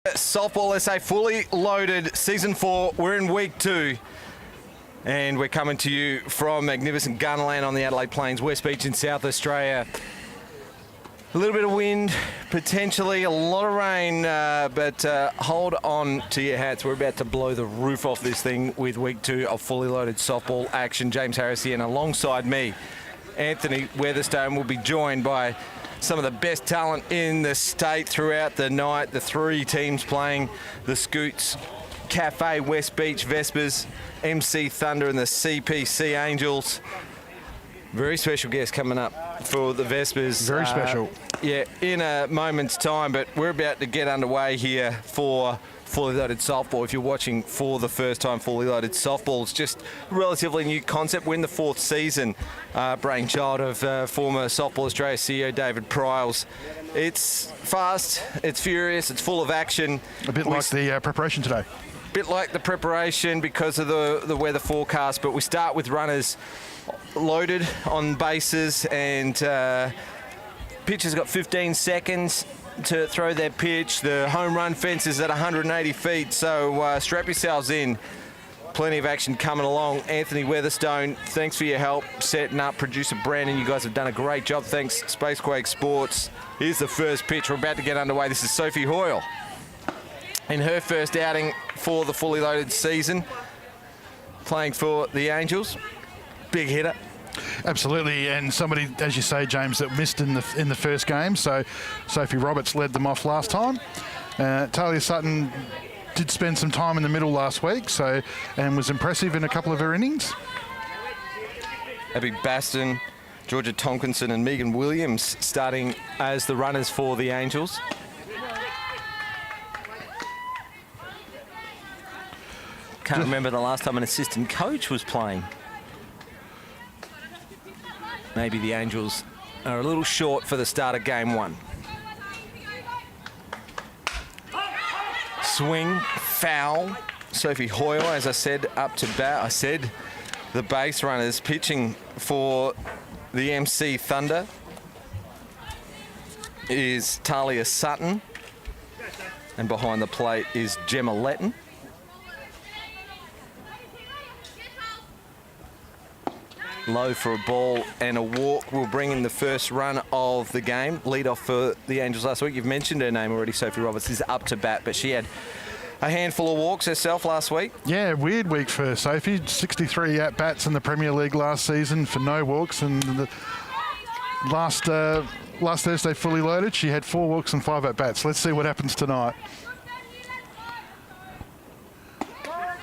Softball SA fully loaded, season 4. We're in week 2, and we're coming to you from magnificent Gunnerland on the Adelaide Plains, West Beach in South Australia. A little bit of wind, potentially a lot of rain, but hold on to your hats. We're about to blow the roof off this thing with week 2 of fully loaded softball action. James Harris here, and alongside me, Anthony Weatherstone, will be joined by some of the best talent in the state throughout the night. The 3 teams playing: the Scootz Cafe, West Beach Vespas, Emmsee Thunder, and the CPC Angels. Very special guest coming up for the Vespas. Very special. Yeah, in a moment's time, but we're about to get underway here for fully loaded softball. If you're watching for the first time, fully loaded softball, it's just a relatively new concept. We're in the 4th season, brainchild of former Softball Australia CEO David Pryles. It's fast, it's furious, it's full of action. A bit like the preparation today. Bit like the preparation because of the weather forecast, but we start with runners loaded on bases, and pitchers got 15 seconds to throw their pitch. The home run fence is at 180 feet, so strap yourselves in. Plenty of action coming along. Anthony Weatherstone, thanks for your help setting up. Producer Brandon, you guys have done a great job. Thanks, Spacequake Sports. Here's the first pitch. We're about to get underway. This is Sophie Hoyle in her first outing for the fully loaded season, playing for the Angels. Big hitter. Absolutely, and somebody, as you say, James, that missed in the first game. So Sophie Roberts led them off last time. Talia Sutton did spend some time in the middle last week, and was impressive in a couple of her innings. Abby Baston, Georgia Tonkinson, and Megan Williams starting as the runners for the Angels. Can't remember the last time an assistant coach was playing. Maybe the Angels are a little short for the start of game 1. Swing, foul. Sophie Hoyle, as I said, up to bat. I said the base runners pitching for the Emmsee Thunder is Talia Sutton, and behind the plate is Gemma Letton. Low for a ball and a walk will bring in the first run of the game. Lead off for the Angels last week. You've mentioned her name already, Sophie Roberts is up to bat, but she had a handful of walks herself last week. Yeah, weird week for Sophie. 63 at-bats in the Premier League last season for no walks, and the last Thursday fully loaded, she had 4 walks and 5 at-bats. Let's see what happens tonight.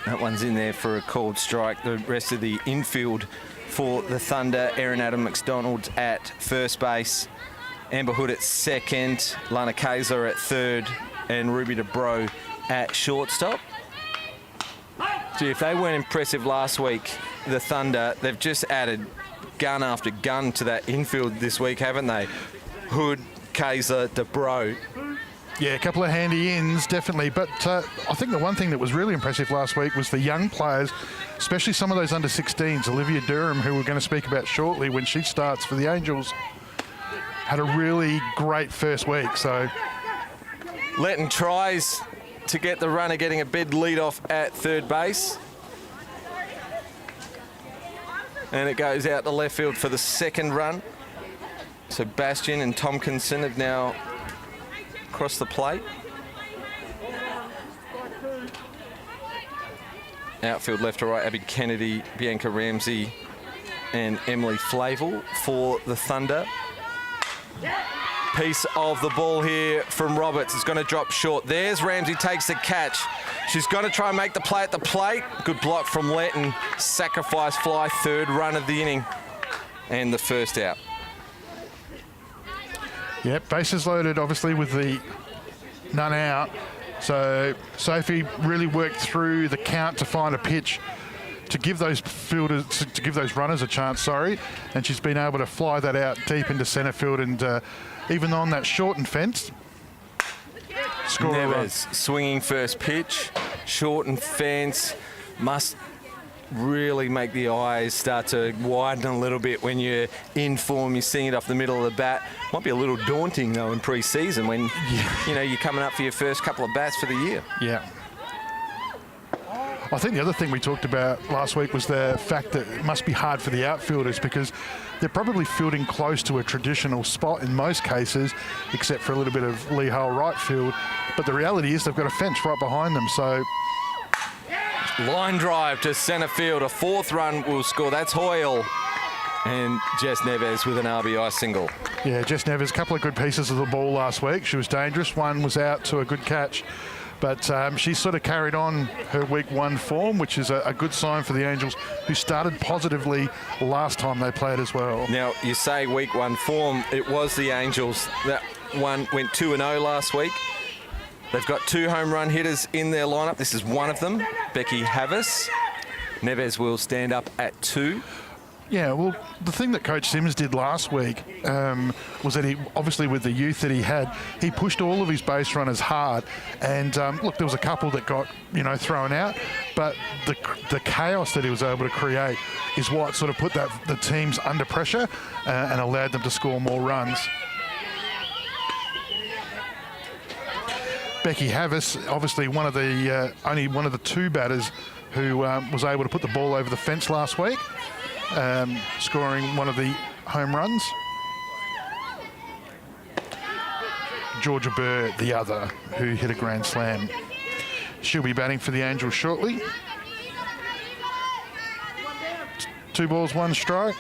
That one's in there for a called strike. The rest of the infield for the Thunder: Erin Adam McDonald at first base, Amber Hood at second, Lana Kayser at third, and Ruby DeBro at shortstop. Gee, if they weren't impressive last week, the Thunder, they've just added gun after gun to that infield this week, haven't they? Hood, Kayser, DeBro. Yeah, a couple of handy ins, definitely. But I think the one thing that was really impressive last week was the young players, especially some of those under-16s. Olivia Durham, who we're going to speak about shortly when she starts for the Angels, had a really great first week. So Letton tries to get the runner getting a bid lead off at third base. And it goes out to left field for the second run. So Bastian and Tompkinson have now crossed the plate. Outfield left to right, Abby Kennedy, Bianca Ramsey, and Emily Flavel for the Thunder. Piece of the ball here from Roberts. It's going to drop short. There's Ramsey, takes the catch. She's going to try and make the play at the plate. Good block from Letton. Sacrifice fly, third run of the inning, and the first out. Yep, bases loaded, obviously, with the none out. So Sophie really worked through the count to find a pitch to give those fielders, to give those runners a chance, and she's been able to fly that out deep into centre field, and even on that shortened fence, score a run. Swinging first pitch, shortened fence, must really make the eyes start to widen a little bit when you're in form. You're seeing it off the middle of the bat. Might be a little daunting, though, in pre-season when, you know, you're coming up for your first couple of bats for the year. Yeah. I think the other thing we talked about last week was the fact that it must be hard for the outfielders because they're probably fielding close to a traditional spot in most cases, except for a little bit of Lee Hole right field. But the reality is they've got a fence right behind them, so... Line drive to centre field. A fourth run will score. That's Hoyle. And Jess Neves with an RBI single. Yeah, Jess Neves, a couple of good pieces of the ball last week. She was dangerous. One was out to a good catch. But she sort of carried on her week 1 form, which is a good sign for the Angels, who started positively last time they played as well. Now, you say week 1 form. It was the Angels. That one went 2-0 last week. They've got 2 home run hitters in their lineup. This is one of them, Becky Havis. Neves will stand up at 2. Yeah, well, the thing that Coach Sims did last week was that he, obviously with the youth that he had, he pushed all of his base runners hard. And look, there was a couple that got, you know, thrown out, but the chaos that he was able to create is what sort of put the teams under pressure and allowed them to score more runs. Becky Havis, obviously one of the only one of the 2 batters who was able to put the ball over the fence last week. Scoring one of the home runs. Georgia Burr, the other, who hit a grand slam. She'll be batting for the Angels shortly. 2 balls, 1 strike.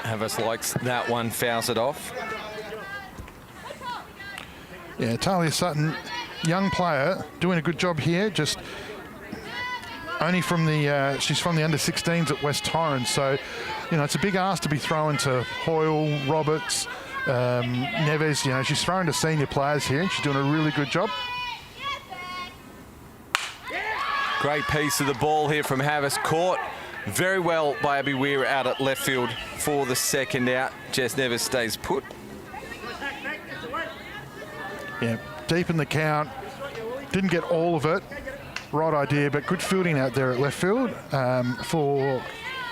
Havis likes that one, fouls it off. Yeah, Talia Sutton, young player, doing a good job here. Just only from the she's from the under-16s at West Torrens, so you know it's a big ask to be throwing to Hoyle, Roberts, Neves. You know she's throwing to senior players here. She's doing a really good job. Great piece of the ball here from Havis, caught very well by Abby Weir out at left field for the second out. Jess Neves stays put. Yeah, deep in the count. Didn't get all of it. Right idea, but good fielding out there at left field for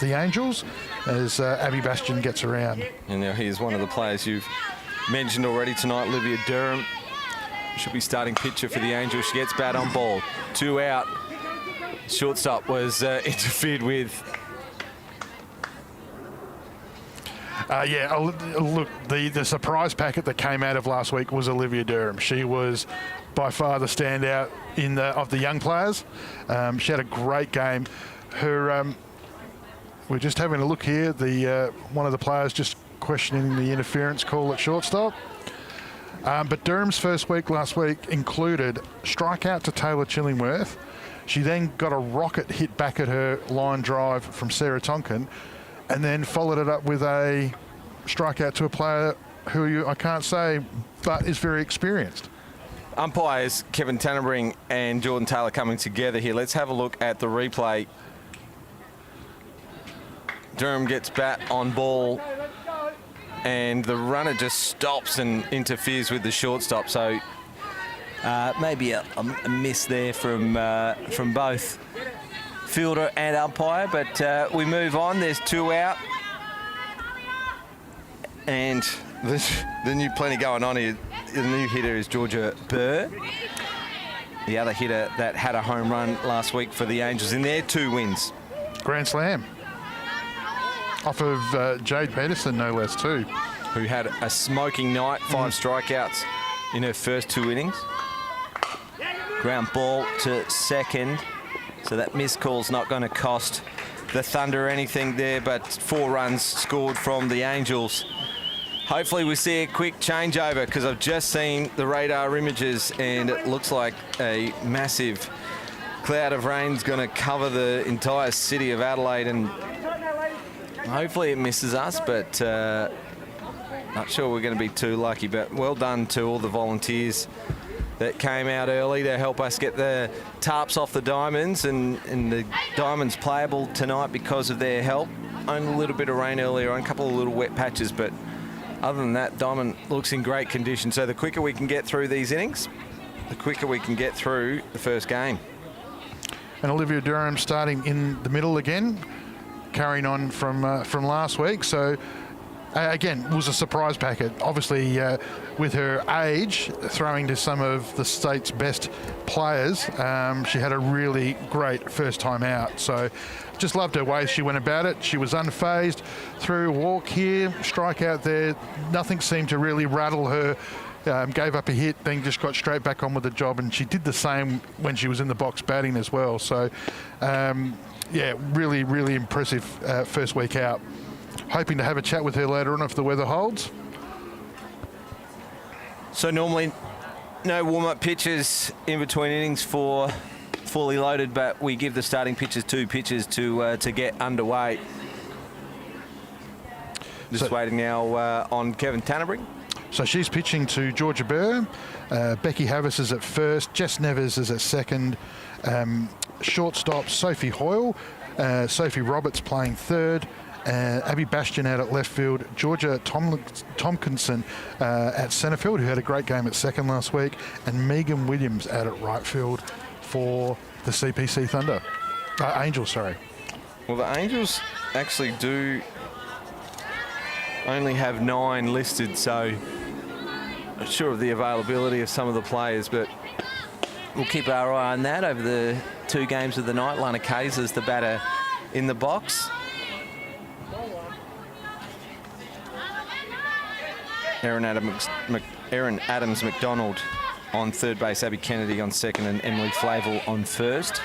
the Angels as Abby Bastion gets around. And now here's one of the players you've mentioned already tonight, Olivia Durham. Should be starting pitcher for the Angels. She gets bat on ball. 2 out. Shortstop was interfered with. Yeah, look, the surprise packet that came out of last week was Olivia Durham. She was by far the standout of the young players. She had a great game. Her, we're just having a look here. One of the players just questioning the interference call at shortstop. But Durham's first week last week included strikeout to Taylor Chillingworth. She then got a rocket hit back at her line drive from Sarah Tonkin, and then followed it up with a strikeout to a player who I can't say, but is very experienced. Umpires Kevin Tannenbring and Jordan Taylor coming together here. Let's have a look at the replay. Durham gets bat on ball, and the runner just stops and interferes with the shortstop. So maybe a miss there from both fielder and umpire, but we move on. There's 2 out, and there's plenty going on here. The new hitter is Georgia Burr, the other hitter that had a home run last week for the Angels in their 2 wins. Grand slam off of Jade Peterson, no less, too. Who had a smoking night, 5 strikeouts in her first 2 innings. Ground ball to second. So that missed call's not going to cost the Thunder anything there, but 4 runs scored from the Angels. Hopefully we see a quick changeover, because I've just seen the radar images and it looks like a massive cloud of rain's going to cover the entire city of Adelaide, and hopefully it misses us, but not sure we're going to be too lucky. But well done to all the volunteers that came out early to help us get the tarps off the diamonds, and the diamonds playable tonight because of their help. Only a little bit of rain earlier on, a couple of little wet patches, but other than that, diamond looks in great condition. So the quicker we can get through these innings, the quicker we can get through the first game. And Olivia Durham starting in the middle again, carrying on from last week. So again, it was a surprise packet. Obviously, with her age, throwing to some of the state's best players, she had a really great first time out. So just loved her way she went about it. She was unfazed, threw a walk here, strike out there. Nothing seemed to really rattle her. Gave up a hit, then just got straight back on with the job, and she did the same when she was in the box batting as well. So, yeah, really, really impressive first week out. Hoping to have a chat with her later on if the weather holds. So normally no warm-up pitches in between innings for fully loaded, but we give the starting pitchers 2 pitches to get underway. Just waiting now on Kevin Tannerbring. So she's pitching to Georgia Burr. Becky Havis is at first. Jess Nevers is at second. Shortstop, Sophie Hoyle. Sophie Roberts playing third. Abby Bastian out at left field. Georgia Tompkinson at centre field, who had a great game at second last week. And Megan Williams out at right field for the CPC Thunder. Angels, sorry. Well, the Angels actually do only have 9 listed, so not sure of the availability of some of the players, but we'll keep our eye on that over the 2 games of the night. Lana Kaiser's the batter in the box. Erin Adams McDonald on third base, Abby Kennedy on second, and Emily Flavel on first.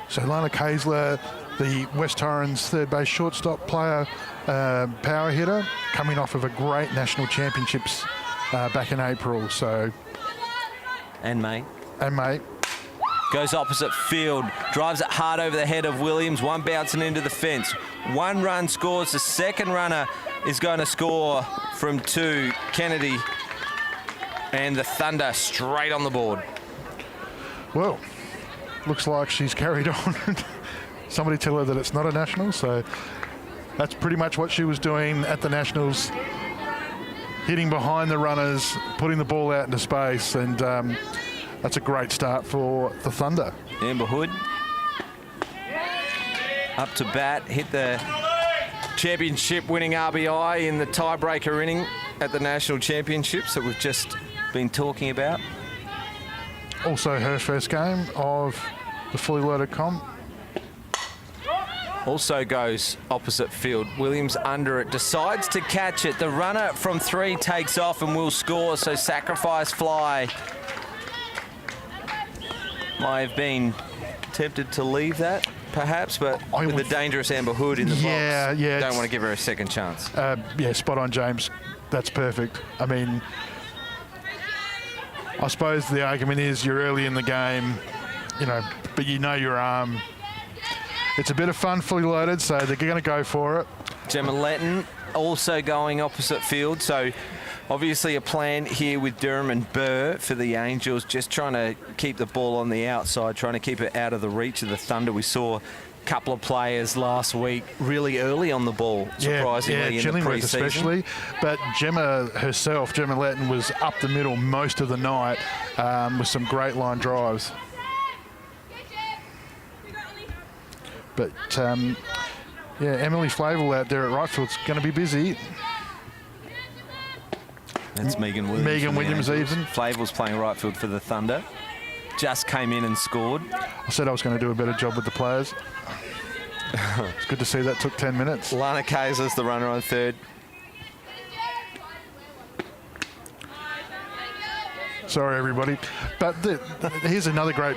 So Lana Kaisler, the West Torrens third base shortstop player, power hitter, coming off of a great national championships back in April. So and May. Goes opposite field, drives it hard over the head of Williams, one bouncing into the fence. 1 run scores, the second runner is going to score from 2, Kennedy, and the Thunder straight on the board. Well, looks like she's carried on. Somebody tell her that it's not a national, so that's pretty much what she was doing at the Nationals, hitting behind the runners, putting the ball out into space, and that's a great start for the Thunder. Amber Hood up to bat, hit the championship winning RBI in the tiebreaker inning at the National Championships that we've just been talking about. Also her first game of the fully loaded comp. Also goes opposite field. Williams under it, decides to catch it. The runner from 3 takes off and will score, so sacrifice fly. Might have been tempted to leave that, perhaps, but with the dangerous Amber Hood in the box, don't want to give her a second chance. Yeah, spot on, James. That's perfect. I mean, I suppose the argument is you're early in the game, but you know your arm. It's a bit of fun, fully loaded, so they're going to go for it. Gemma Letton also going opposite field, so obviously a plan here with Durham and Burr for the Angels, just trying to keep the ball on the outside, trying to keep it out of the reach of the Thunder. We saw a couple of players last week really early on the ball, surprisingly, in the pre-season. Especially, but Gemma herself, Gemma Letton, was up the middle most of the night with some great line drives. But, Emily Flavel out there at right field's going to be busy. That's Megan Williams. Megan Williams even. Flavel's playing right field for the Thunder. Just came in and scored. I said I was going to do a better job with the players. It's good to see that took 10 minutes. Lana Kaiser's the runner on third. Sorry, everybody. But here's another great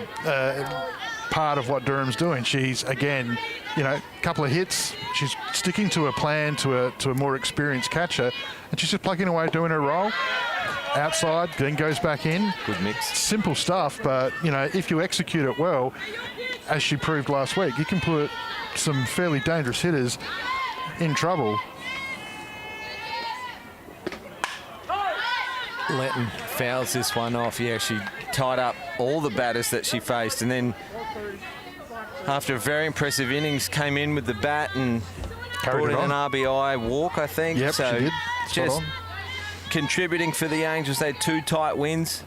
part of what Durham's doing. She's, again, a couple of hits. She's sticking to a plan to a more experienced catcher, and she's just plugging away, doing her role. Outside, then goes back in. Good mix. Simple stuff, but, if you execute it well, as she proved last week, you can put some fairly dangerous hitters in trouble. Letton fouls this one off. Yeah, she tied up all the batters that she faced, and then after a very impressive innings, came in with the bat and brought in an RBI walk, I think. Yep, so she did. Just contributing for the Angels. They had 2 tight wins.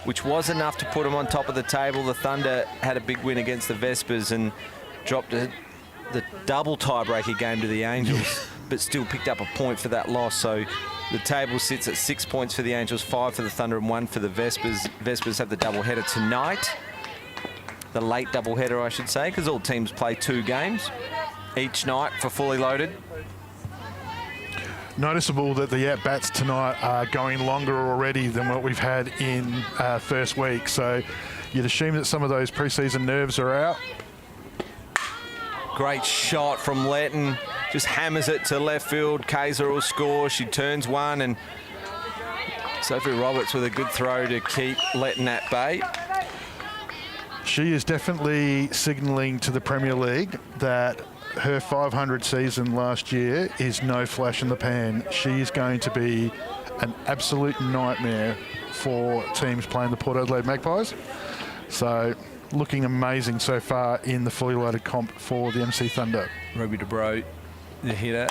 which was enough to put them on top of the table. The Thunder had a big win against the Vespas and dropped the double tiebreaker game to the Angels, but still picked up a point for that loss. So the table sits at 6 points for the Angels, 5 for the Thunder and 1 for the Vespas. Vespas have the doubleheader tonight. The late doubleheader, I should say, because all teams play 2 games each night for Fully Loaded. Noticeable that the at-bats tonight are going longer already than what we've had in first week. So you'd assume that some of those preseason nerves are out. Great shot from Letton. Just hammers it to left field. Kaiser will score. She turns one, and Sophie Roberts with a good throw to keep Letton at bay. She is definitely signalling to the Premier League that her 500 season last year is no flash in the pan. She is going to be an absolute nightmare for teams playing the Port Adelaide Magpies. So looking amazing so far in the fully loaded comp for the Emmsee Thunder. Ruby DeBro, the hitter,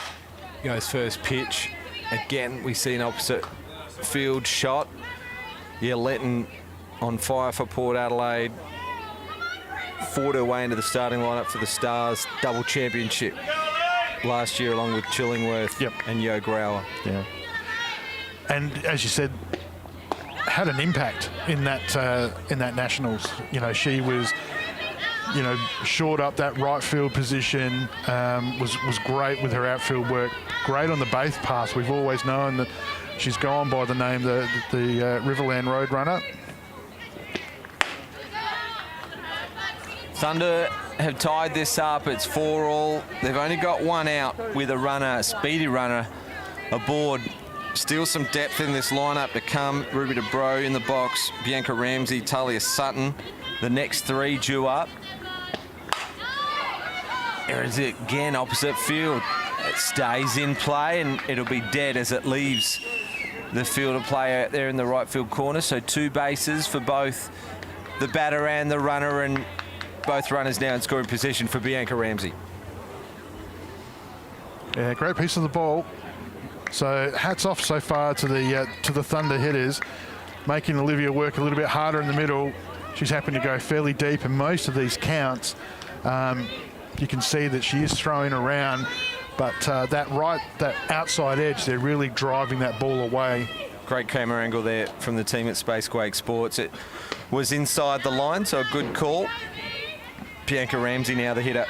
goes first pitch. Again, we see an opposite field shot. Yeah, Letton on fire for Port Adelaide. Fought her way into the starting lineup for the Stars double championship last year, along with Chillingworth and Yo Grauer. Yeah, and as you said, had an impact in that Nationals. You know, she was, you know, shored up that right field position. Was great with her outfield work. Great on the base pass. We've always known that she's gone by the name the Riverland Roadrunner. Thunder have tied this up. It's 4-all. They've only got one out with a runner, a speedy runner, aboard. Still some depth in this lineup to come. Ruby DeBro in the box, Bianca Ramsey, Talia Sutton. The next 3 due up. There is it again, opposite field. It stays in play, and it'll be dead as it leaves the fielder player out there in the right field corner. So 2 bases for both the batter and the runner, and both runners now in scoring position for Bianca Ramsey. Yeah, great piece of the ball. So hats off so far to the Thunder hitters, making Olivia work a little bit harder in the middle. She's happened to go fairly deep in most of these counts. You can see that she is throwing around, but that outside edge, they're really driving that ball away. Great camera angle there from the team at Spacequake Sports. It was inside the line, so a good call. Bianca Ramsey now the hitter.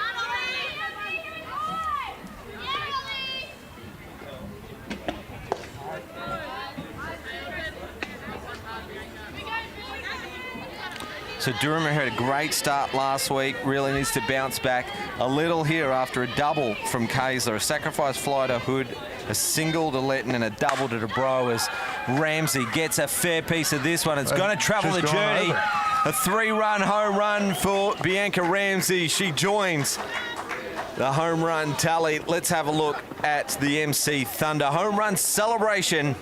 So Durham had a great start last week, really needs to bounce back a little here after a double from Kaiser. A sacrifice fly to Hood, a single to Letton and a double to DeBro as Ramsey gets a fair piece of this one. It's going to travel the journey. A 3-run home run for Bianca Ramsey. She joins the home run tally. Let's have a look at the Emmsee Thunder home run celebration.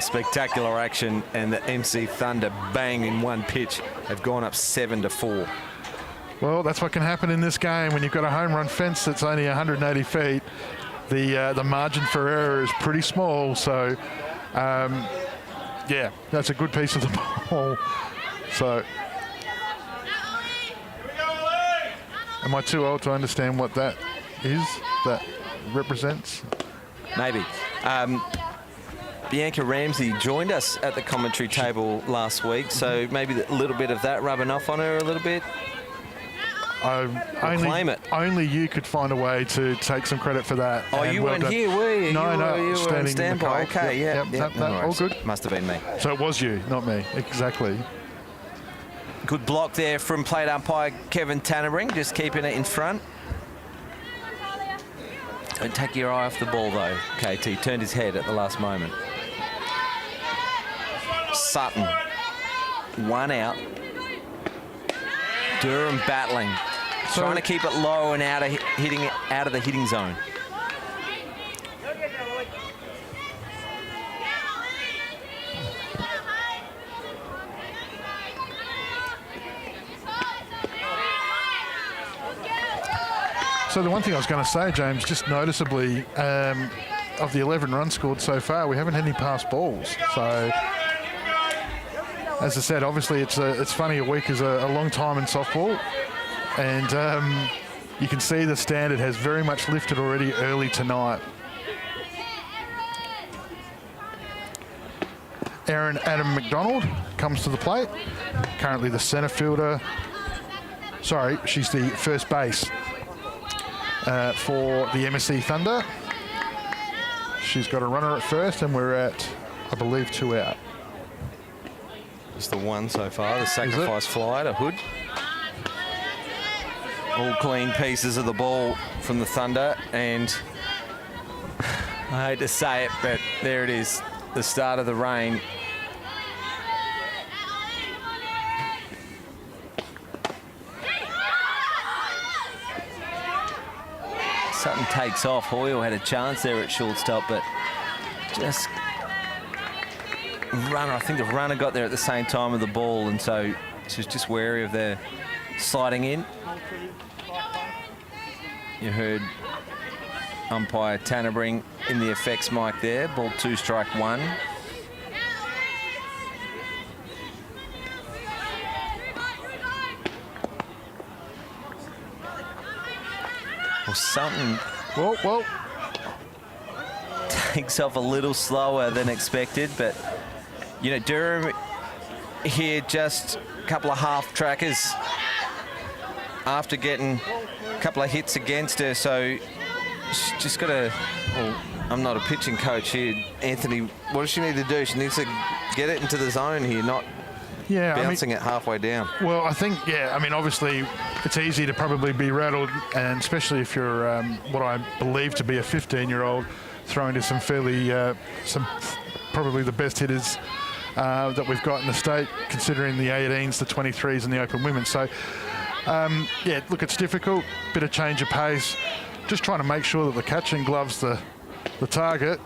Spectacular action, and the Emmsee Thunder, bang, in one pitch, have gone up 7-4. Well, that's what can happen in this game when you've got a home run fence that's only 180 feet. The margin for error is pretty small. So, yeah, that's a good piece of the ball. So, am I too old to understand what that is, that represents? Maybe. Bianca Ramsey joined us at the commentary table last week, so maybe a little bit of that rubbing off on her a little bit. Claim it. Only you could find a way to take some credit for that. Oh, you weren't here, were you? No, you were standing on standby. in the Okay, yep. No all good. Must have been me. So it was you, not me. Exactly. Good block there from plate umpire Kevin Tannering, just keeping it in front. Don't take your eye off the ball, though. KT turned his head at the last moment. Sutton, 1 out. Durham battling, trying to keep it low and out of the hitting zone. So the one thing I was going to say, James, just noticeably, of the 11 runs scored so far, we haven't had any pass balls. So, as I said, obviously it's funny, a week is a long time in softball, and you can see the standard has very much lifted already early tonight. Erin Adam McDonald comes to the plate, currently the centre fielder. Sorry, she's the first base for the Emmsee Thunder. She's got a runner at first, and we're at, I believe, 2 out. It's the one so far, the sacrifice fly to Hood. All clean pieces of the ball from the Thunder, and I hate to say it, but there it is, the start of the rain. Sutton takes off. Hoyle had a chance there at shortstop, but just runner. I think the runner got there at the same time with the ball, and so she was just wary of their sliding in. You heard umpire Tannebring in the effects mic there. Ball 2, strike 1. Well, Sutton Well, takes off a little slower than expected, but you know, Durham here just a couple of half trackers after getting a couple of hits against her, so she's just got to, well, I'm not a pitching coach here, Anthony, what does she need to do? She needs to get it into the zone here, not bouncing it halfway down. Well, I think, obviously it's easy to probably be rattled, and especially if you're what I believe to be a 15-year-old throwing to some probably the best hitters that we've got in the state, considering the 18s, the 23s and the open women. So, look, it's difficult, bit of change of pace, just trying to make sure that the catching gloves the target,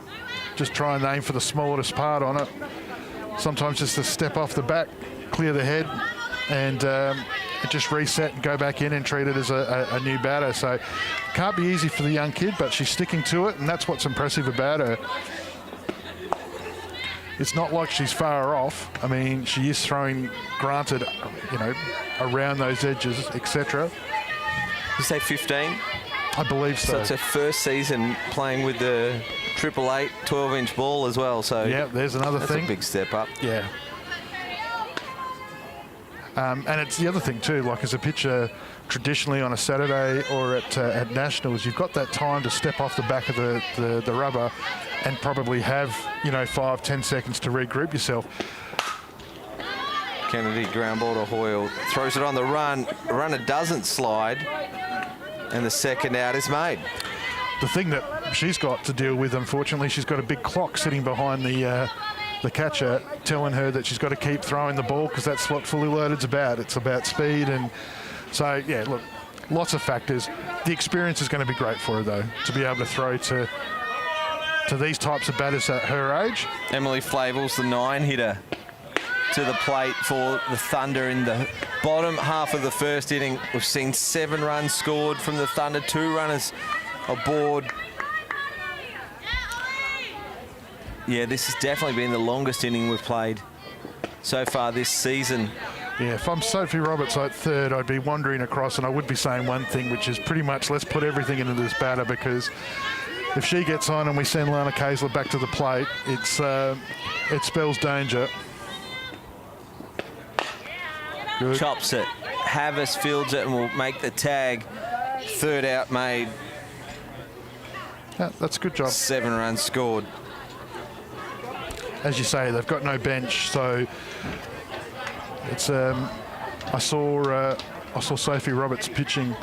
just try and aim for the smallest part on it. Sometimes just to step off the back, clear the head, and just reset and go back in and treat it as a new batter. So can't be easy for the young kid, but she's sticking to it, and that's what's impressive about her. It's not like she's far off. I mean, she is throwing, granted, around those edges, etc. You say 15? I believe so. So it's her first season playing with the 888 12-inch ball as well. So yeah, there's another thing. That's a big step up. Yeah. And it's the other thing too, like as a pitcher, traditionally on a Saturday or at Nationals, you've got that time to step off the back of the rubber and probably have, 5-10 seconds to regroup yourself. Kennedy ground ball to Hoyle, throws it on the run. Runner doesn't slide, and the second out is made. The thing that she's got to deal with, unfortunately, she's got a big clock sitting behind the catcher telling her that she's got to keep throwing the ball, because that's what fully loaded's about. It's about speed, and so, yeah, look, lots of factors. The experience is going to be great for her, though, to be able to throw to these types of batters at her age. Emily Flavels, the 9-hitter, to the plate for the Thunder in the bottom half of the first inning. We've seen 7 runs scored from the Thunder, 2 runners aboard. Yeah, this has definitely been the longest inning we've played so far this season. Yeah, if I'm Sophie Roberts at third, I'd be wandering across, and I would be saying one thing, which is pretty much let's put everything into this batter, because if she gets on and we send Lana Kayser back to the plate, it spells danger. Good. Chops it. Havas fields it and will make the tag. Third out made. Yeah, that's a good job. 7 runs scored. As you say, they've got no bench, so it's. I saw Sophie Roberts pitching,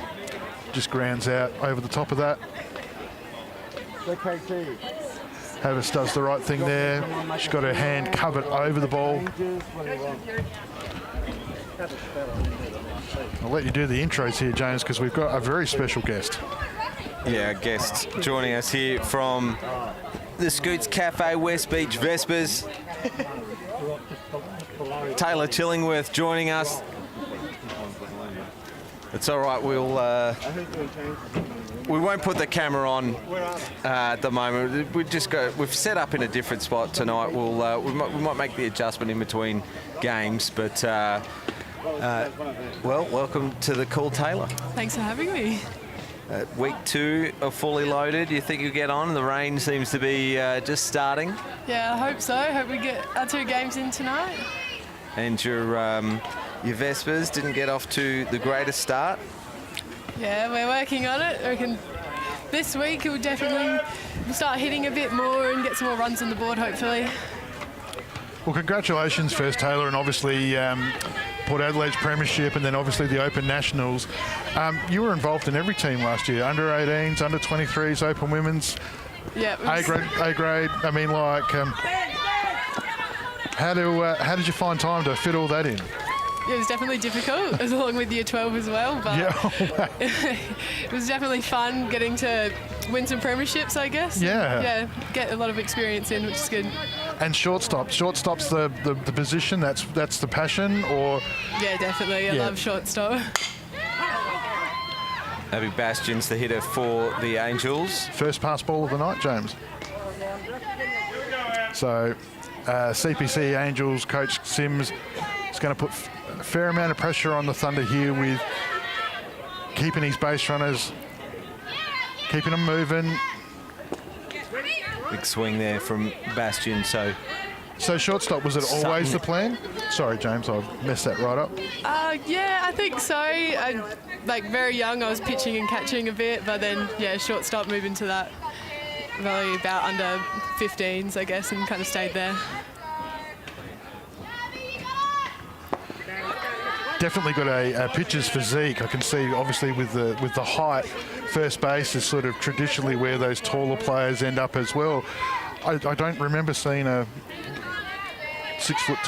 just grounds out over the top of that. Havas does the right thing there. She's got her hand covered over the ball. I'll let you do the intros here, James, because we've got a very special guest. Yeah, a guest joining us here from the Scootz Cafe, West Beach Vespas. Taylor Chillingworth joining us. It's all right, we won't put the camera on at the moment. We've set up in a different spot tonight. We might make the adjustment in between games, but well, welcome to the Call Taylor. Thanks for having me. Week 2 of Fully Loaded. You think you'll get on? The rain seems to be just starting. Yeah, I hope so. Hope we get our 2 games in tonight. And your Vespas didn't get off to the greatest start. Yeah, we're working on it. I reckon this week we'll definitely start hitting a bit more and get some more runs on the board, hopefully. Well, congratulations first, Taylor, and obviously Port Adelaide's premiership and then obviously the Open Nationals. You were involved in every team last year, under 18s, under 23s, Open Women's, Yeah. A grade. I mean, like, how did you find time to fit all that in? It was definitely difficult, along with Year 12 as well, but Yeah. it was definitely fun getting to win some premierships, I guess. Yeah. Yeah, get a lot of experience in, which is good. And shortstop's the position, that's the passion, or? Yeah, definitely. I love shortstop. Abby Bastion's the hitter for the Angels. First pass ball of the night, James. So, CPC Angels coach Sims is going to put a fair amount of pressure on the Thunder here with keeping his base runners, keeping them moving. Big swing there from Bastion. So shortstop, was it always the plan? Sorry, James, I've messed that right up. Yeah, I think so. Very young, I was pitching and catching a bit, but then, yeah, shortstop, moving to that probably about under 15s, I guess, and kind of stayed there. Definitely got a pitcher's physique. I can see, obviously, with the height, first base is sort of traditionally where those taller players end up as well. I don't remember seeing a 6 foot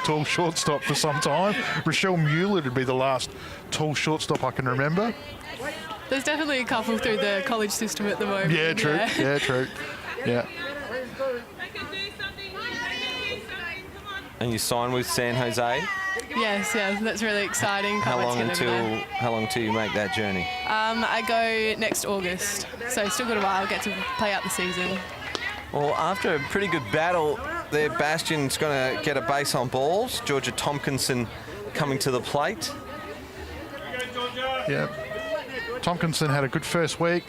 tall shortstop for some time. Rochelle Mueller would be the last tall shortstop I can remember. There's definitely a couple through the college system at the moment. Yeah, true. Yeah, true. Yeah. And you signed with San Jose. Yes, yeah, that's really exciting. How long until you make that journey? I go next August, so still got a while. Get to play out the season. Well, after a pretty good battle there, Bastion's going to get a base on balls. Georgia Tompkinson coming to the plate. Yeah. Tompkinson had a good first week,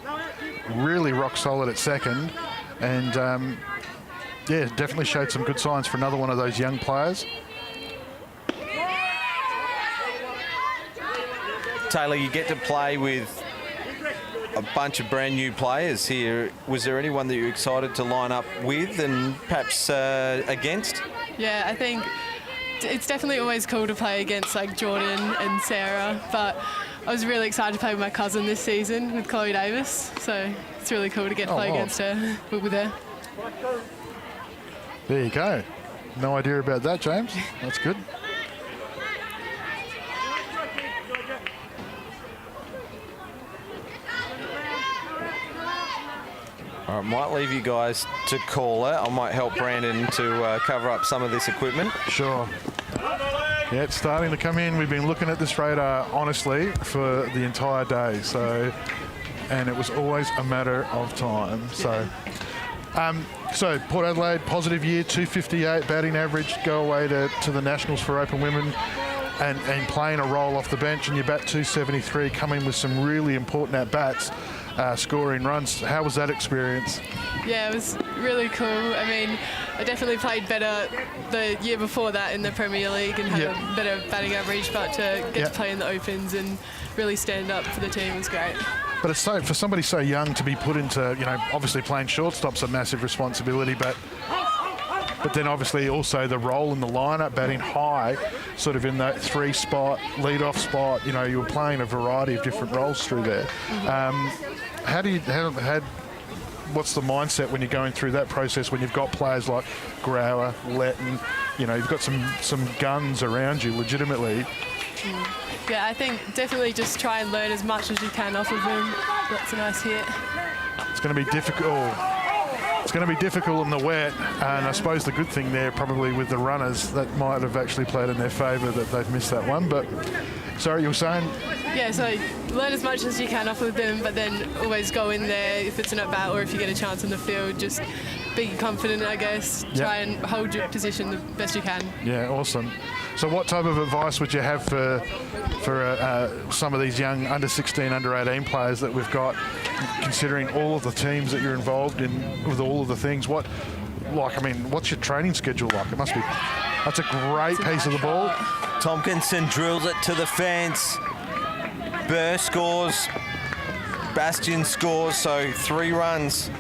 really rock solid at second, and yeah, definitely showed some good signs for another one of those young players. Taylor, you get to play with a bunch of brand new players here. Was there anyone that you're excited to line up with and perhaps against? Yeah, I think it's definitely always cool to play against Jordan and Sarah, but I was really excited to play with my cousin this season, with Chloe Davis, so it's really cool to get to play against her, with her. There you go. No idea about that, James. That's good. All right, might leave you guys to call it. I might help Brandon to cover up some of this equipment. Sure. Yeah, it's starting to come in. We've been looking at this radar, honestly, for the entire day. So, and it was always a matter of time. So, Port Adelaide, positive year, 258 batting average, go away to the Nationals for Open Women and playing a role off the bench, and you bat 273, coming with some really important at-bats, scoring runs. How was that experience? Yeah, it was really cool. I mean, I definitely played better the year before that in the Premier League and had a better batting average, but to get to play in the Opens and really stand up for the team was great. But it's for somebody so young to be put into, obviously playing shortstop's a massive responsibility, but then obviously also the role in the lineup, batting high, sort of in that 3 spot, lead-off spot. You were playing a variety of different roles through there. What's the mindset when you're going through that process when you've got players like Grauer, Letton, you've got some guns around you legitimately? Yeah, I think definitely just try and learn as much as you can off of them. That's a nice hit. It's going to be difficult. It's going to be difficult in the wet, and I suppose the good thing there probably with the runners, that might have actually played in their favour that they've missed that one. But, sorry, you were saying? Yeah, so learn as much as you can off of them, but then always go in there if it's an at-bat or if you get a chance on the field, just be confident, I guess. Try and hold your position the best you can. Yeah, awesome. So what type of advice would you have for some of these young under 16, under 18 players that we've got, considering all of the teams that you're involved in with all of the things? What's your training schedule like? It must be. That's a great piece of the ball. Tompkinson drills it to the fence. Burr scores. Bastian scores, so 3 runs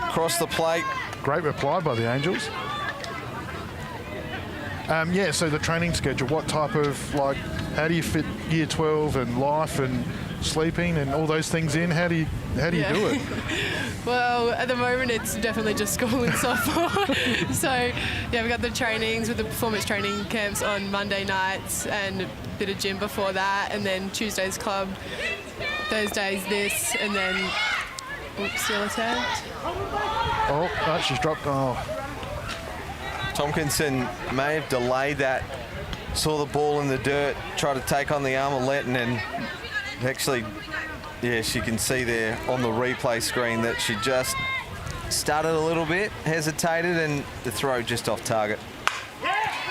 across the plate. Great reply by the Angels. So the training schedule, what type of, how do you fit year 12 and life and sleeping and all those things in? How do you do it? Well, at the moment it's definitely just school and softball. So we've got the trainings with the performance training camps on Monday nights and a bit of gym before that, and then Tuesday's club, Thursdays this, and then still attacked. Oh, no, she's dropped. Oh. Tompkinson may have delayed that, saw the ball in the dirt, tried to take on the armlet, and then actually, she can see there on the replay screen that she just stuttered a little bit, hesitated, and the throw just off target.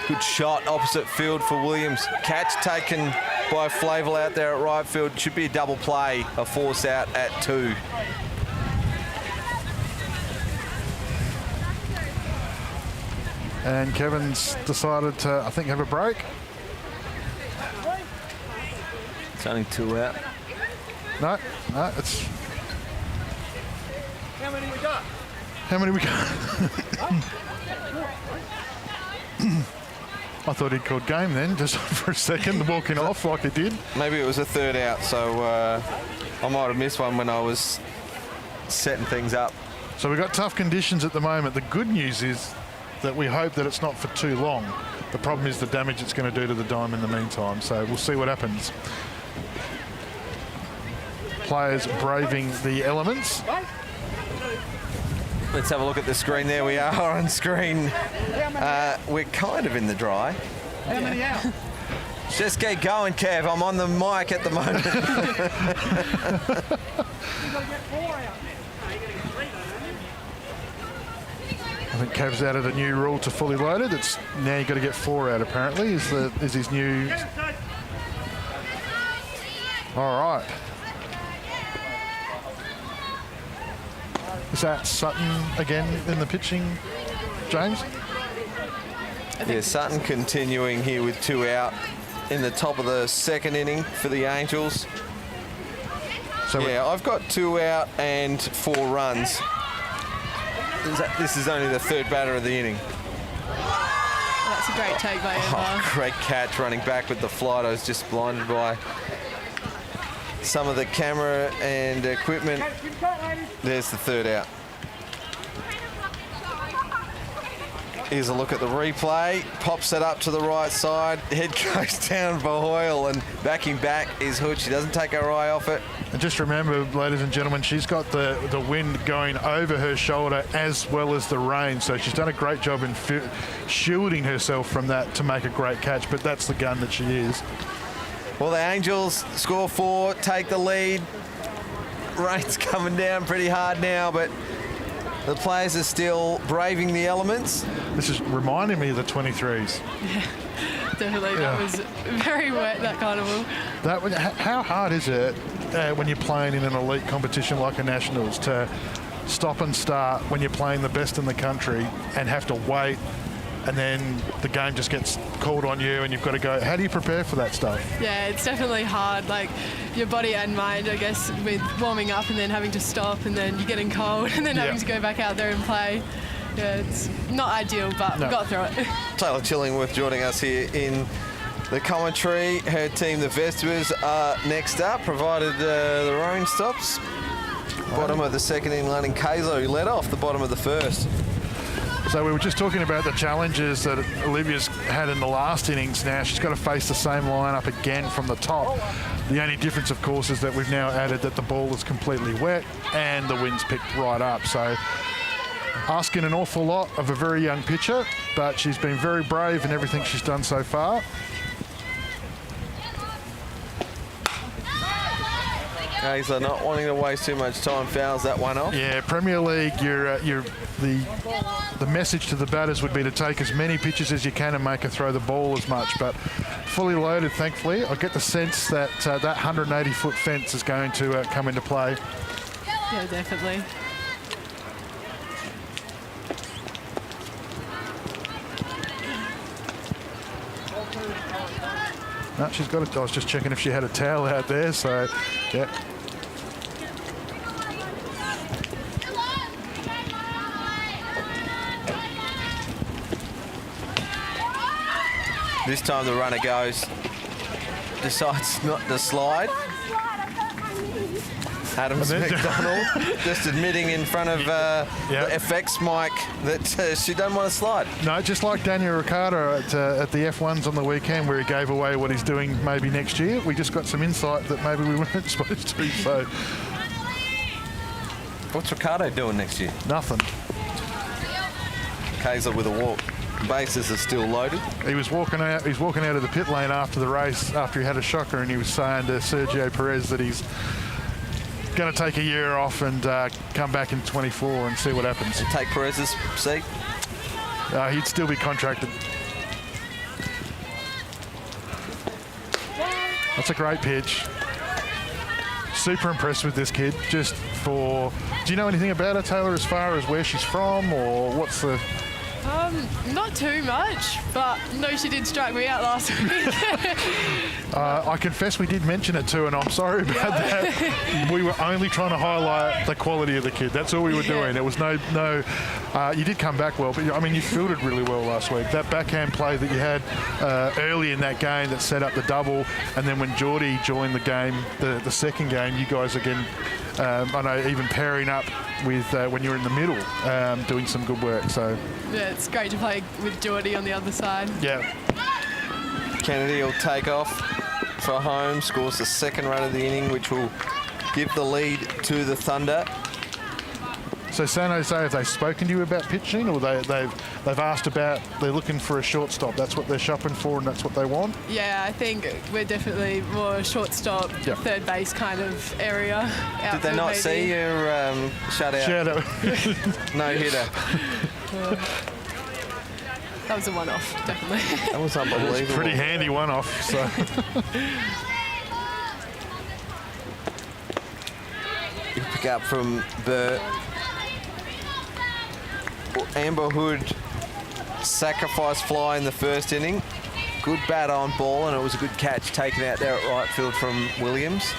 Good shot opposite field for Williams. Catch taken by Flavel out there at right field. Should be a double play, a force out at 2. And Kevin's decided to, I think, have a break. It's only 2 out. No, it's... How many we got? How many we got? I thought he'd called game then, just for a second, walking off like he did. Maybe it was a 3rd out, so I might have missed one when I was setting things up. So we've got tough conditions at the moment. The good news is that we hope that it's not for too long. The problem is the damage it's going to do to the dime in the meantime, so we'll see what happens. Players braving the elements. Let's have a look at the screen. There we are on screen. We're kind of in the dry. How many out? Just get going, Kev. I'm on the mic at the moment. You've got to get 4 out. I think Kev's added a new rule to fully loaded. It's now you've got to get 4 out, apparently, is his new... All right. Is that Sutton again in the pitching, James? Yeah, Sutton continuing here with 2 out in the top of the 2nd inning for the Angels. So I've got 2 out and 4 runs. This is only the 3rd batter of the inning. That's a great take by Emma. Great catch running back with the flight. I was just blinded by some of the camera and equipment. There's the 3rd out. Here's a look at the replay. Pops it up to the right side. Head goes down for Hoyle, and backing back is Hood. She doesn't take her eye off it. And just remember, ladies and gentlemen, she's got the wind going over her shoulder as well as the rain. So she's done a great job in shielding herself from that to make a great catch. But that's the gun that she is. Well, the Angels score 4, take the lead. Rain's coming down pretty hard now, but the players are still braving the elements. This is reminding me of the 23s. Yeah, definitely. That was very wet, that carnival. How hard is it when you're playing in an elite competition like a Nationals to stop and start when you're playing the best in the country and have to wait, and then the game just gets called on you and you've got to go? How do you prepare for that stuff? Yeah, it's definitely hard. Like your body and mind, I guess, with warming up and then having to stop and then you're getting cold and then having to go back out there and play. Yeah, it's not ideal, but we got through it. Taylor Chillingworth joining us here in the commentary. Her team, the Vespas, are next up, provided the rain stops. Bottom of the 2nd inning, Lennon Kaylo, who led off the bottom of the 1st. So we were just talking about the challenges that Olivia's had in the last innings. Now she's got to face the same lineup again from the top. The only difference, of course, is that we've now added that the ball is completely wet and the wind's picked right up. So asking an awful lot of a very young pitcher, but she's been very brave in everything she's done so far. Gazer not wanting to waste too much time, fouls that one off. Yeah, Premier League, the message to the batters would be to take as many pitches as you can and make her throw the ball as much, but fully loaded, thankfully. I get the sense that that 180-foot fence is going to come into play. Yeah, definitely. No, she's got it. I was just checking if she had a towel out there, so yeah. This time the runner decides not to slide. Adams McDonald just admitting in front of the FX mic that she doesn't want to slide. No, just like Daniel Ricciardo at the F1s on the weekend where he gave away what he's doing maybe next year. We just got some insight that maybe we weren't supposed to, so. What's Ricciardo doing next year? Nothing. Kaiser with a walk. Bases are still loaded. He was walking out. He's walking out of the pit lane after the race, after he had a shocker, and he was saying to Sergio Perez that he's going to take a year off and come back in 24 and see what happens. Take Perez's seat? He'd still be contracted. That's a great pitch. Super impressed with this kid. Just for, do you know anything about her, Taylor, as far as where she's from or what's the? Not too much, but no, she did strike me out last week. I confess we did mention it too, and I'm sorry about that. We were only trying to highlight the quality of the kid. That's all we were doing. It was no. You did come back well, but I mean, you fielded really well last week. That backhand play that you had early in that game that set up the double, and then when Geordie joined the game, the second game, you guys again. I know even pairing up with when you're in the middle, doing some good work. So yeah, it's great to play with Geordie on the other side. Yeah. Kennedy will take off for home, scores the second run of the inning, which will give the lead to the Thunder. So San Jose, have they spoken to you about pitching, or they've asked about, they're looking for a shortstop? That's what they're shopping for, and that's what they want. Yeah, I think we're definitely more shortstop, third base kind of area. Did they not see your shutout? No hitter. That was a one-off, definitely. That was unbelievable. It was a pretty handy one-off. So. You pick up from the Amber Hood sacrifice fly in the first inning. Good bat on ball, and it was a good catch taken out there at right field from Williams.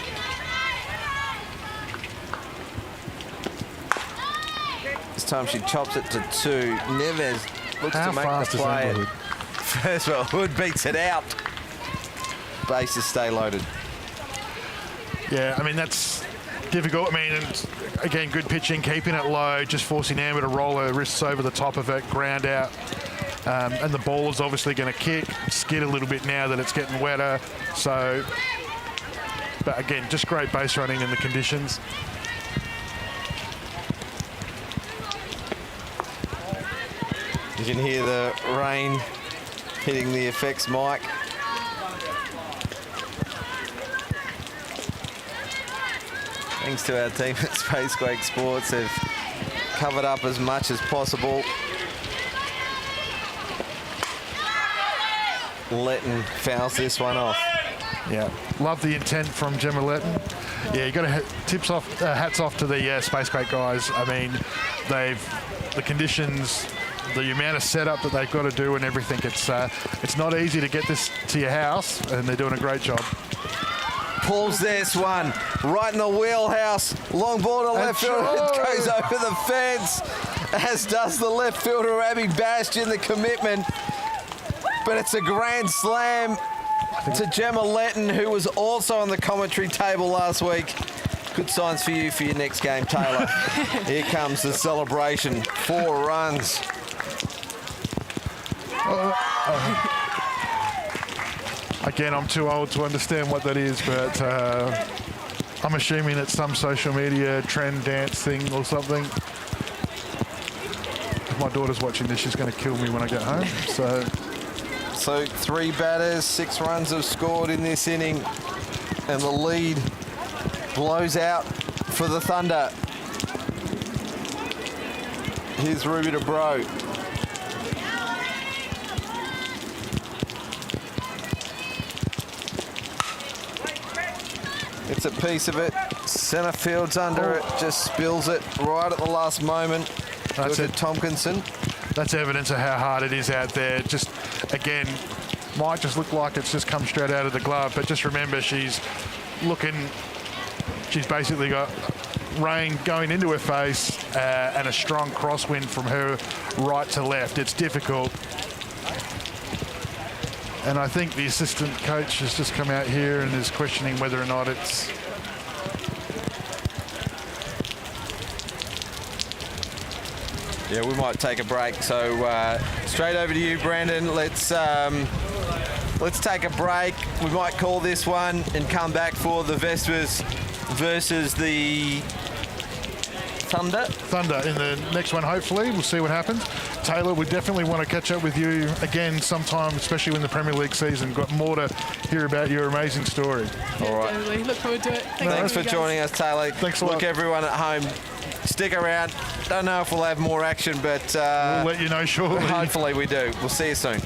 This time she chops it to 2. Neves looks to make the play. First of all, Hood beats it out. Bases stay loaded. Yeah, I mean, that's difficult. I mean, again, good pitching, keeping it low, just forcing Amber to roll her wrists over the top of it, ground out. And the ball is obviously going to kick, skid a little bit now that it's getting wetter. So, but again, just great base running in the conditions. You can hear the rain hitting the effects mic. Thanks to our team at Spacequake Sports, they've covered up as much as possible. Letton fouls this one off. Yeah, love the intent from Gemma Letton. Yeah, you got to hats off to the Spacequake guys. I mean, the conditions, the amount of setup that they've got to do and everything. It's not easy to get this to your house, and they're doing a great job. Pulls this one right in the wheelhouse. Long ball to left field. It goes over the fence, as does the left fielder Abby Bastion. The commitment, but it's a grand slam to Gemma Letton, who was also on the commentary table last week. Good signs for you for your next game, Taylor. Here comes the celebration. 4 runs. Again, I'm too old to understand what that is, but I'm assuming it's some social media trend dance thing or something. if my daughter's watching this, she's going to kill me when I get home. So 3 batters, 6 runs have scored in this inning, and the lead blows out for the Thunder. Here's Ruby to Bro. It's a piece of it. Centre field's under it, just spills it right at the last moment. That's Good it. to Tompkinson. That's evidence of how hard it is out there. Just, again, might just look like it's just come straight out of the glove, but just remember she's basically got rain going into her face and a strong crosswind from her right to left. It's difficult. And I think the assistant coach has just come out here and is questioning whether or not it's... Yeah, we might take a break. So straight over to you, Brandon. Let's take a break. We might call this one and come back for the Vespas versus the Thunder. Thunder in the next one, hopefully. We'll see what happens. Taylor, we definitely want to catch up with you again sometime, especially when the Premier League season. Got more to hear about your amazing story. All right. Definitely. Look forward to it. Thanks for joining us, Taylor. Thanks a lot. Look, everyone at home, stick around. Don't know if we'll have more action, but We'll let you know shortly. hopefully we do. We'll see you soon.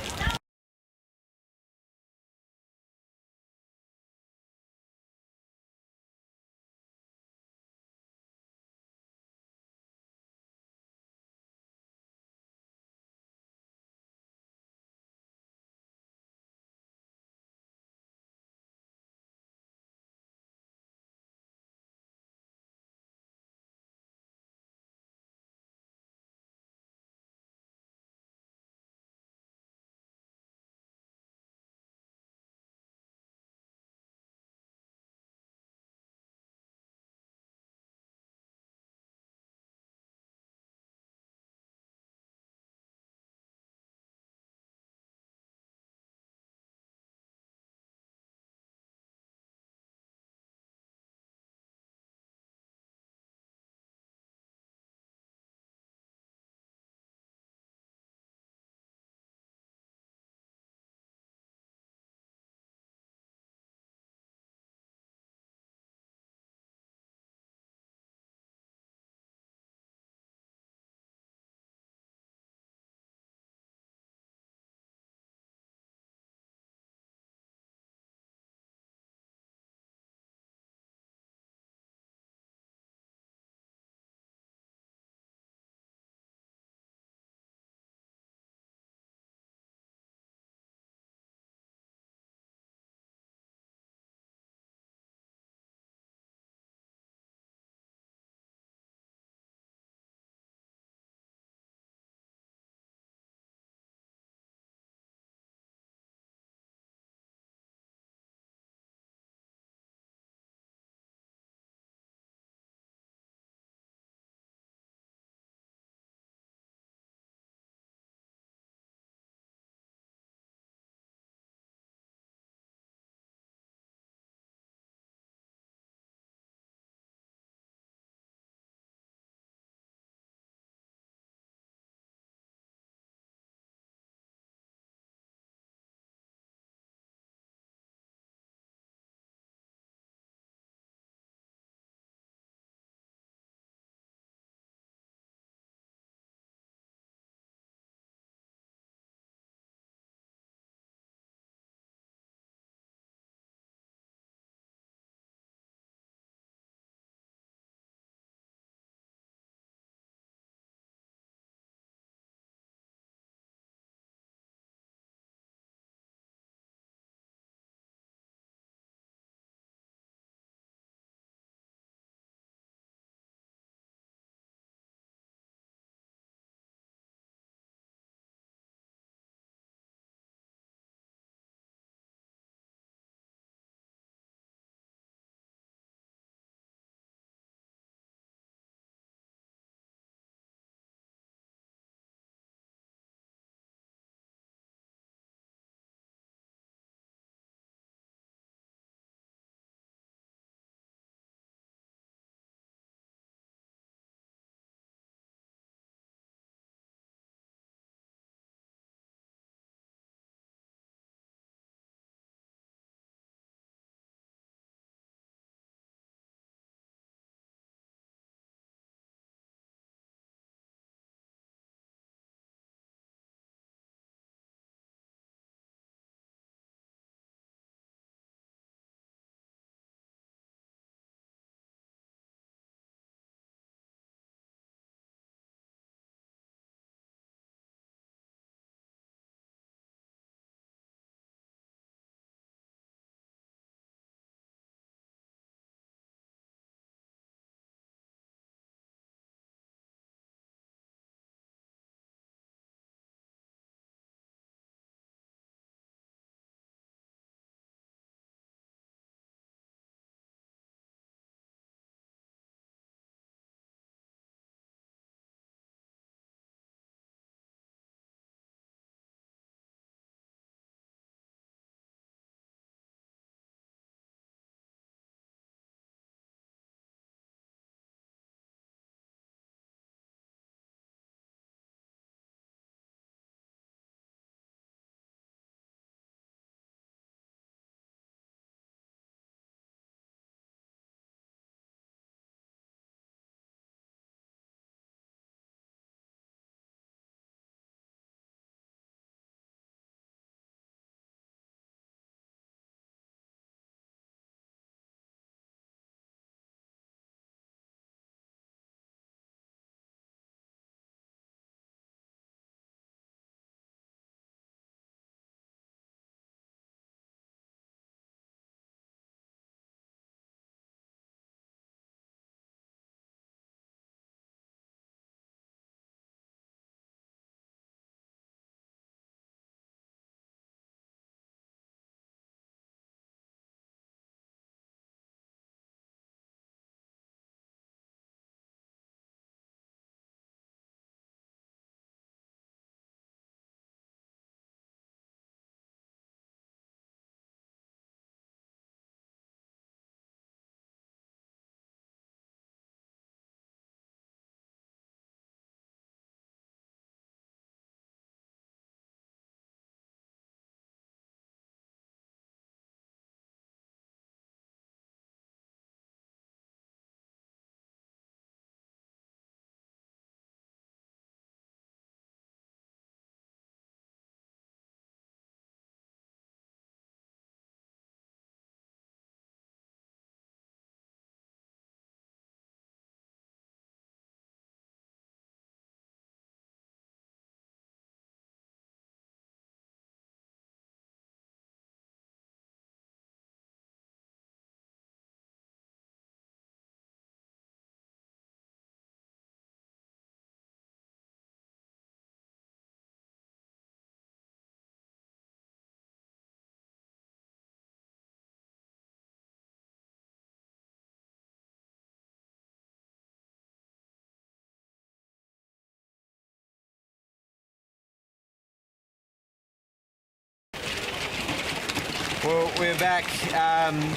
Well, we're back,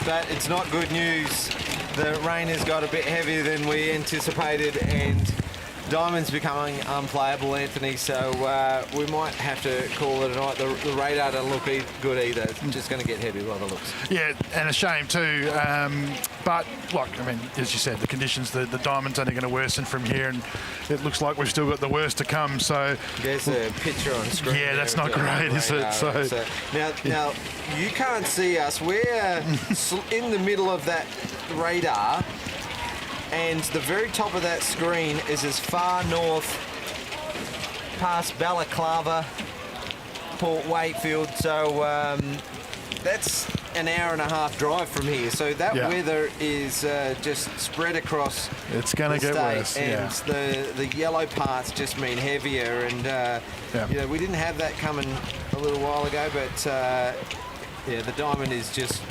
but it's not good news. The rain has got a bit heavier than we anticipated, and Diamond's becoming unplayable, Anthony, so we might have to call it a night. The radar doesn't look good either. It's just going to get heavy by the looks. Yeah, and a shame too. But, look, I mean, as you said, the conditions, the Diamond's only going to worsen from here, and it looks like we've still got the worst to come. So there's a picture on screen. Yeah, that's not great, is it? So now you can't see us. We're in the middle of that radar. And the very top of that screen is as far north past Balaclava, Port Wakefield. So that's an hour and a half drive from here. So that weather is just spread across it's going to get worse. And the yellow parts just mean heavier. And, you know, we didn't have that coming a little while ago, but, the Diamond is just...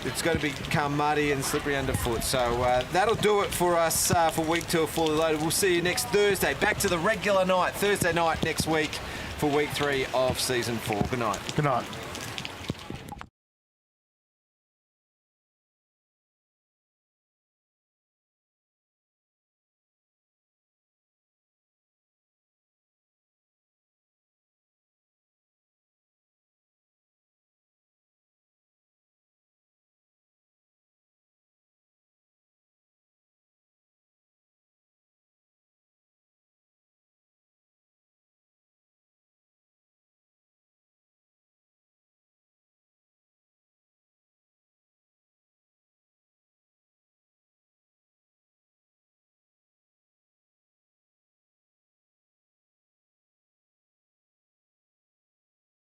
It's going to become muddy and slippery underfoot. So that'll do it for us for week 2 of Fully Loaded. We'll see you next Thursday. Back to the regular night, Thursday night next week for week 3 of season 4. Good night. Good night.